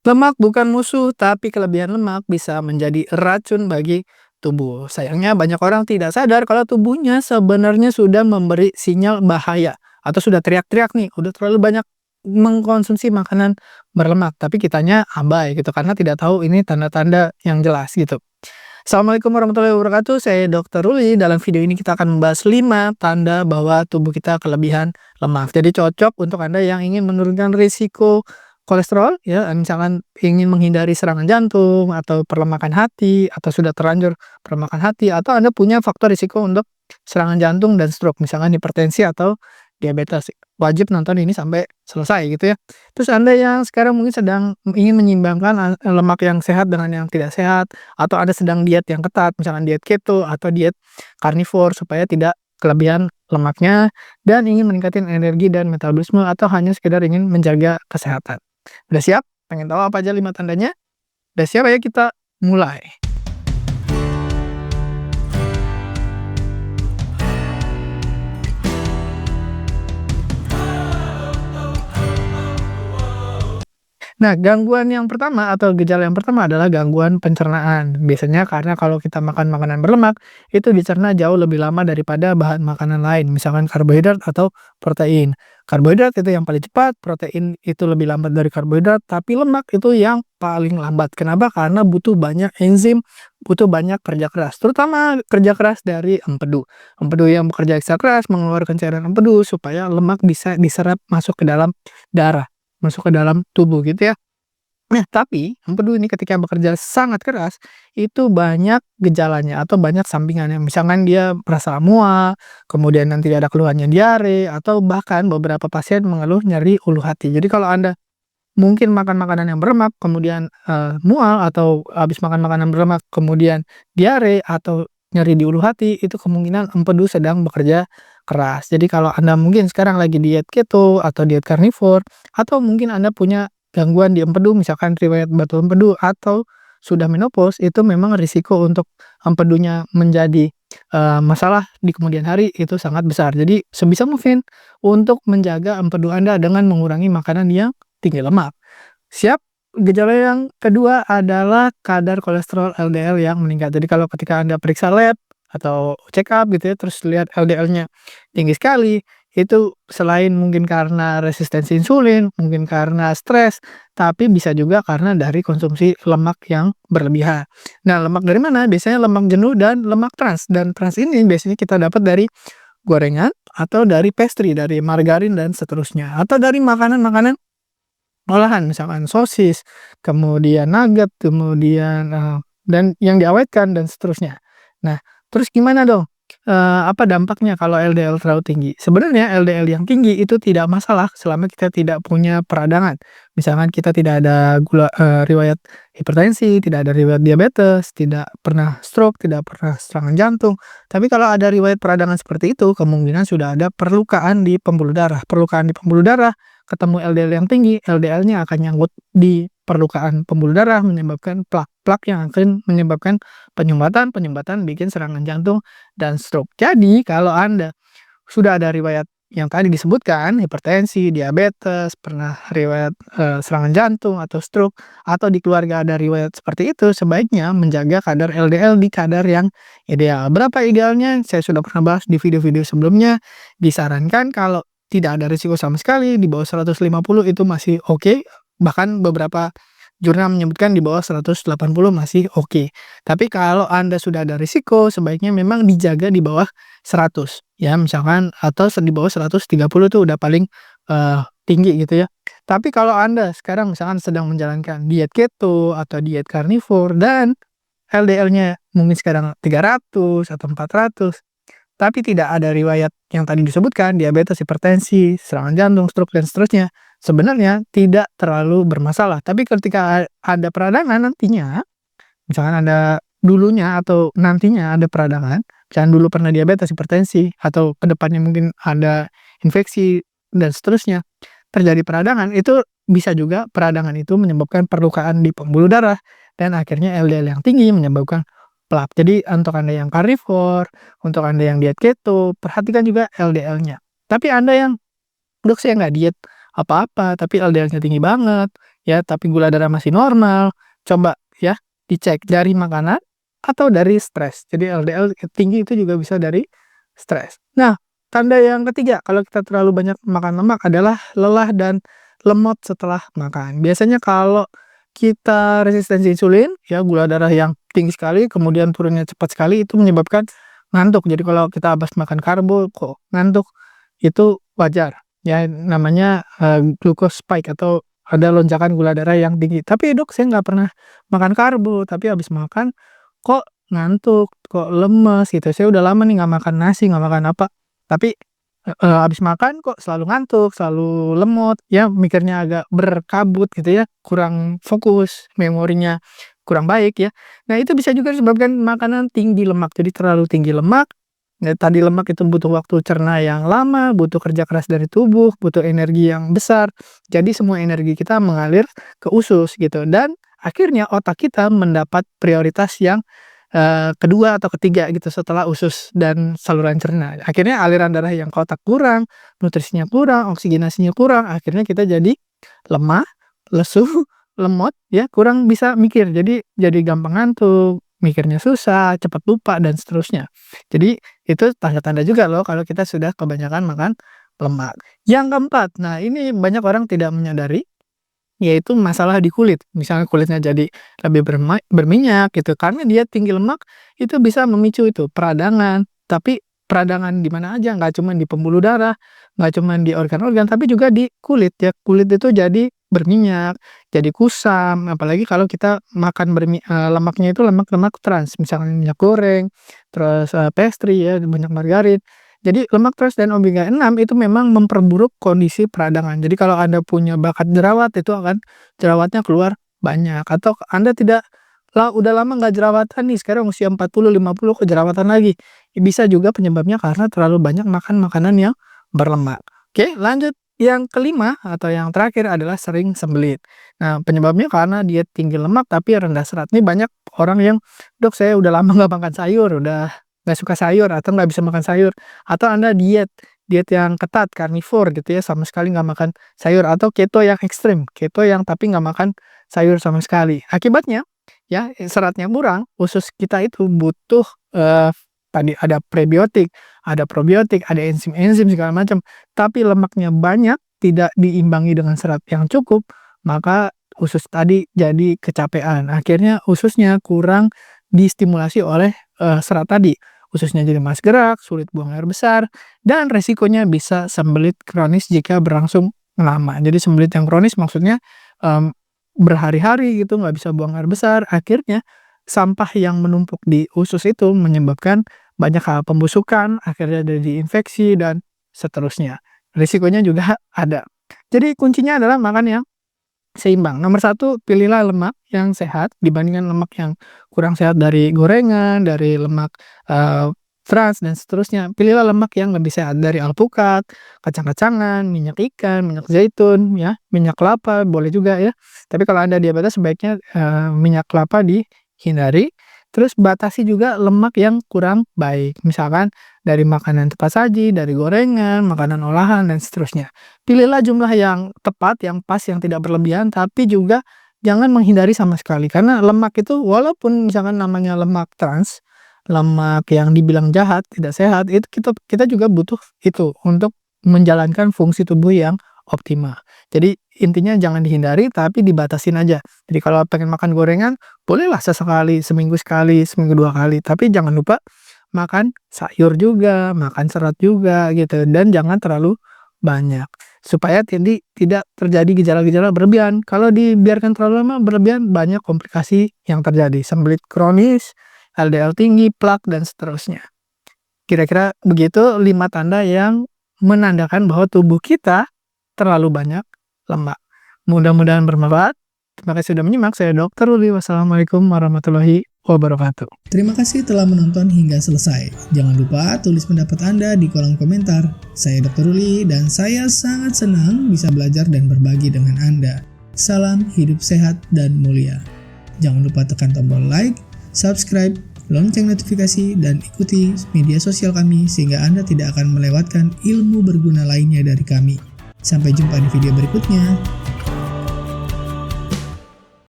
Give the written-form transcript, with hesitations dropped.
Lemak bukan musuh, tapi kelebihan lemak bisa menjadi racun bagi tubuh. Sayangnya banyak orang tidak sadar kalau tubuhnya sebenarnya sudah memberi sinyal bahaya atau sudah teriak-teriak nih, udah terlalu banyak mengkonsumsi makanan berlemak, tapi kitanya abai gitu karena tidak tahu ini tanda-tanda yang jelas gitu. Assalamualaikum warahmatullahi wabarakatuh. Saya Dr. Ruli. Dalam video ini kita akan membahas 5 tanda bahwa tubuh kita kelebihan lemak. Jadi cocok untuk Anda yang ingin menurunkan risiko kolesterol ya, misalkan ingin menghindari serangan jantung atau perlemakan hati atau sudah terlanjur perlemakan hati atau Anda punya faktor risiko untuk serangan jantung dan stroke, misalkan hipertensi atau diabetes. Wajib nonton ini sampai selesai gitu ya. Terus Anda yang sekarang mungkin sedang ingin menyeimbangkan lemak yang sehat dengan yang tidak sehat atau Anda sedang diet yang ketat, misalkan diet keto atau diet karnivor supaya tidak kelebihan lemaknya dan ingin meningkatkan energi dan metabolisme atau hanya sekedar ingin menjaga kesehatan. Udah siap? Pengen tahu apa aja 5 tandanya? Udah siap? Ayo kita mulai. Nah, gangguan yang pertama atau gejala yang pertama adalah gangguan pencernaan. Biasanya karena kalau kita makan makanan berlemak, itu dicerna jauh lebih lama daripada bahan makanan lain, misalkan karbohidrat atau protein. Karbohidrat itu yang paling cepat, protein itu lebih lambat dari karbohidrat, tapi lemak itu yang paling lambat. Kenapa? Karena butuh banyak enzim, butuh banyak kerja keras, terutama kerja keras dari empedu. Empedu yang bekerja ekstra keras mengeluarkan cairan empedu supaya lemak bisa diserap masuk ke dalam darah, masuk ke dalam tubuh gitu ya. Nah, tapi empedu ini ketika bekerja sangat keras, itu banyak gejalanya atau banyak sampingannya. Misalkan dia merasa mual, kemudian nanti ada keluhannya diare, atau bahkan beberapa pasien mengeluh nyeri ulu hati. Jadi kalau Anda mungkin makan makanan yang berlemak, kemudian, mual atau habis makan makanan berlemak, kemudian diare atau nyeri di ulu hati, itu kemungkinan empedu sedang bekerja keras. Jadi kalau Anda mungkin sekarang lagi diet keto atau diet karnivor, atau mungkin Anda punya gangguan di empedu, misalkan riwayat batu empedu atau sudah menopause, itu memang risiko untuk empedunya menjadi, masalah di kemudian hari itu sangat besar. Jadi sebisa mungkin untuk menjaga empedu Anda dengan mengurangi makanan yang tinggi lemak. Siap? Gejala yang kedua adalah kadar kolesterol LDL yang meningkat. Jadi kalau ketika Anda periksa lab atau check up gitu ya, terus lihat LDL-nya tinggi sekali, itu selain mungkin karena resistensi insulin, mungkin karena stres, tapi bisa juga karena dari konsumsi lemak yang berlebihan. Nah, lemak dari mana? Biasanya lemak jenuh dan lemak trans. Dan trans ini biasanya kita dapat dari gorengan atau dari pastry, dari margarin dan seterusnya. Atau dari makanan-makanan olahan, misalkan sosis, kemudian nugget, kemudian, dan yang diawetkan dan seterusnya. Nah, terus gimana dong, apa dampaknya kalau LDL terlalu tinggi? Sebenarnya LDL yang tinggi itu tidak masalah selama kita tidak punya peradangan. Misalkan kita tidak ada riwayat hipertensi, tidak ada riwayat diabetes, tidak pernah stroke, tidak pernah serangan jantung. Tapi kalau ada riwayat peradangan seperti itu, kemungkinan sudah ada perlukaan di pembuluh darah. Perlukaan di pembuluh darah ketemu LDL yang tinggi, LDL-nya akan nyangkut di perlukaan pembuluh darah menyebabkan plak-plak yang akan menyebabkan penyumbatan bikin serangan jantung dan stroke. Jadi kalau Anda sudah ada riwayat yang tadi disebutkan, hipertensi, diabetes, pernah riwayat, serangan jantung atau stroke, atau di keluarga ada riwayat seperti itu, sebaiknya menjaga kadar LDL di kadar yang ideal. Berapa idealnya? Saya sudah pernah bahas di video-video sebelumnya. Disarankan kalau tidak ada risiko sama sekali, di bawah 150 itu masih oke, bahkan beberapa jurnal menyebutkan di bawah 180 masih oke. Tapi kalau Anda sudah ada risiko, sebaiknya memang dijaga di bawah 100, ya misalkan atau di bawah 130 itu udah paling, tinggi gitu ya. Tapi kalau Anda sekarang misalkan sedang menjalankan diet keto atau diet karnivor dan LDL-nya mungkin sekarang 300 atau 400, tapi tidak ada riwayat yang tadi disebutkan, diabetes, hipertensi, serangan jantung, stroke, dan seterusnya, sebenarnya tidak terlalu bermasalah. Tapi ketika ada peradangan nantinya, misalkan ada dulunya atau nantinya ada peradangan, misalkan dulu pernah diabetes, hipertensi, atau kedepannya mungkin ada infeksi, dan seterusnya, terjadi peradangan, itu bisa juga peradangan itu menyebabkan perlukaan di pembuluh darah, dan akhirnya LDL yang tinggi menyebabkan plak. Jadi untuk Anda yang karnivor, untuk Anda yang diet keto, perhatikan juga LDL-nya. Tapi Anda yang, "Dok saya nggak diet apa-apa, tapi LDL-nya tinggi banget, ya, tapi gula darah masih normal, coba ya dicek dari makanan atau dari stres. Jadi LDL tinggi itu juga bisa dari stres. Nah, tanda yang ketiga kalau kita terlalu banyak makan lemak adalah lelah dan lemot setelah makan. Biasanya kalau kita resistensi insulin, ya gula darah yang tinggi sekali, kemudian turunnya cepat sekali, itu menyebabkan ngantuk. Jadi kalau kita habis makan karbo kok ngantuk, itu wajar. Ya namanya glucose spike atau ada lonjakan gula darah yang tinggi. Tapi dok, saya nggak pernah makan karbo, tapi habis makan kok ngantuk, kok lemes gitu. Saya udah lama nih nggak makan nasi, nggak makan apa. Tapi habis makan kok selalu ngantuk, selalu lemot, ya mikirnya agak berkabut gitu ya, kurang fokus, memorinya kurang baik ya. Nah, itu bisa juga disebabkan makanan tinggi lemak. Jadi terlalu tinggi lemak, ya tadi lemak itu butuh waktu cerna yang lama, butuh kerja keras dari tubuh, butuh energi yang besar. Jadi semua energi kita mengalir ke usus gitu dan akhirnya otak kita mendapat prioritas yang kedua atau ketiga gitu setelah usus dan saluran cerna. Akhirnya aliran darah yang ke otak kurang, nutrisinya kurang, oksigenasinya kurang, akhirnya kita jadi lemah, lesu, lemot, ya kurang bisa mikir. Jadi gampang ngantuk, mikirnya susah, cepat lupa dan seterusnya. Jadi itu tanda-tanda juga loh kalau kita sudah kebanyakan makan lemak. Yang keempat, nah ini banyak orang tidak menyadari, yaitu masalah di kulit. Misalnya kulitnya jadi lebih berminyak gitu, karena dia tinggi lemak, itu bisa memicu itu peradangan. Tapi peradangan di mana aja, nggak cuma di pembuluh darah, nggak cuma di organ-organ, tapi juga di kulit ya. Kulit itu jadi berminyak, jadi kusam, apalagi kalau kita makan lemaknya itu lemak-lemak trans, misalnya minyak goreng, terus pastry ya, banyak margarin. Jadi lemak trans dan omega 6 itu memang memperburuk kondisi peradangan. Jadi kalau Anda punya bakat jerawat, itu akan jerawatnya keluar banyak. Atau Anda udah lama nggak jerawatan nih, sekarang usia 40-50 kok jerawatan lagi. Bisa juga penyebabnya karena terlalu banyak makan makanan yang berlemak. Oke, lanjut. Yang kelima atau yang terakhir adalah sering sembelit. Nah, penyebabnya karena diet tinggi lemak tapi rendah serat. Ini banyak orang yang, dok saya udah lama nggak makan sayur, udah nggak suka sayur atau nggak bisa makan sayur, atau Anda diet yang ketat, karnivor gitu ya, sama sekali nggak makan sayur, atau keto yang ekstrim, keto yang tapi nggak makan sayur sama sekali. Akibatnya ya seratnya kurang, usus kita itu butuh tadi ada prebiotik, ada probiotik, ada enzim-enzim segala macam, tapi lemaknya banyak, tidak diimbangi dengan serat yang cukup, maka usus tadi jadi kecapean. Akhirnya ususnya kurang distimulasi oleh serat tadi. Ususnya jadi malas gerak, sulit buang air besar, dan resikonya bisa sembelit kronis jika berlangsung lama. Jadi sembelit yang kronis maksudnya berhari-hari gitu, nggak bisa buang air besar. Akhirnya sampah yang menumpuk di usus itu menyebabkan banyak hal pembusukan, akhirnya jadi infeksi, dan seterusnya. Risikonya juga ada. Jadi kuncinya adalah makan yang seimbang. Nomor 1, pilihlah lemak yang sehat dibandingkan lemak yang kurang sehat dari gorengan, dari lemak trans dan seterusnya. Pilihlah lemak yang lebih sehat dari alpukat, kacang-kacangan, minyak ikan, minyak zaitun, ya, minyak kelapa boleh juga ya. Tapi kalau Anda diabetes sebaiknya minyak kelapa dihindari. Terus batasi juga lemak yang kurang baik. Misalkan dari makanan cepat saji, dari gorengan, makanan olahan, dan seterusnya. Pilihlah jumlah yang tepat, yang pas, yang tidak berlebihan, tapi juga jangan menghindari sama sekali. Karena lemak itu walaupun misalkan namanya lemak trans, lemak yang dibilang jahat, tidak sehat, itu kita juga butuh itu untuk menjalankan fungsi tubuh yang optimal. Jadi intinya jangan dihindari tapi dibatasin aja. Jadi kalau pengen makan gorengan, bolehlah sesekali, seminggu sekali, seminggu 2 kali, tapi jangan lupa makan sayur juga, makan serat juga gitu, dan jangan terlalu banyak supaya tidak terjadi gejala-gejala berlebihan. Kalau dibiarkan terlalu lama berlebihan, banyak komplikasi yang terjadi, sembelit kronis, LDL tinggi, plak, dan seterusnya. Kira-kira begitu 5 tanda yang menandakan bahwa tubuh kita terlalu banyak lemak. Mudah-mudahan bermanfaat. Terima kasih sudah menyimak. Saya Dr. Ruli. Wassalamualaikum warahmatullahi wabarakatuh. Terima kasih telah menonton hingga selesai. Jangan lupa tulis pendapat Anda di kolom komentar. Saya Dr. Ruli dan saya sangat senang bisa belajar dan berbagi dengan Anda. Salam hidup sehat dan mulia. Jangan lupa tekan tombol like, subscribe, lonceng notifikasi, dan ikuti media sosial kami sehingga Anda tidak akan melewatkan ilmu berguna lainnya dari kami. Sampai jumpa di video berikutnya.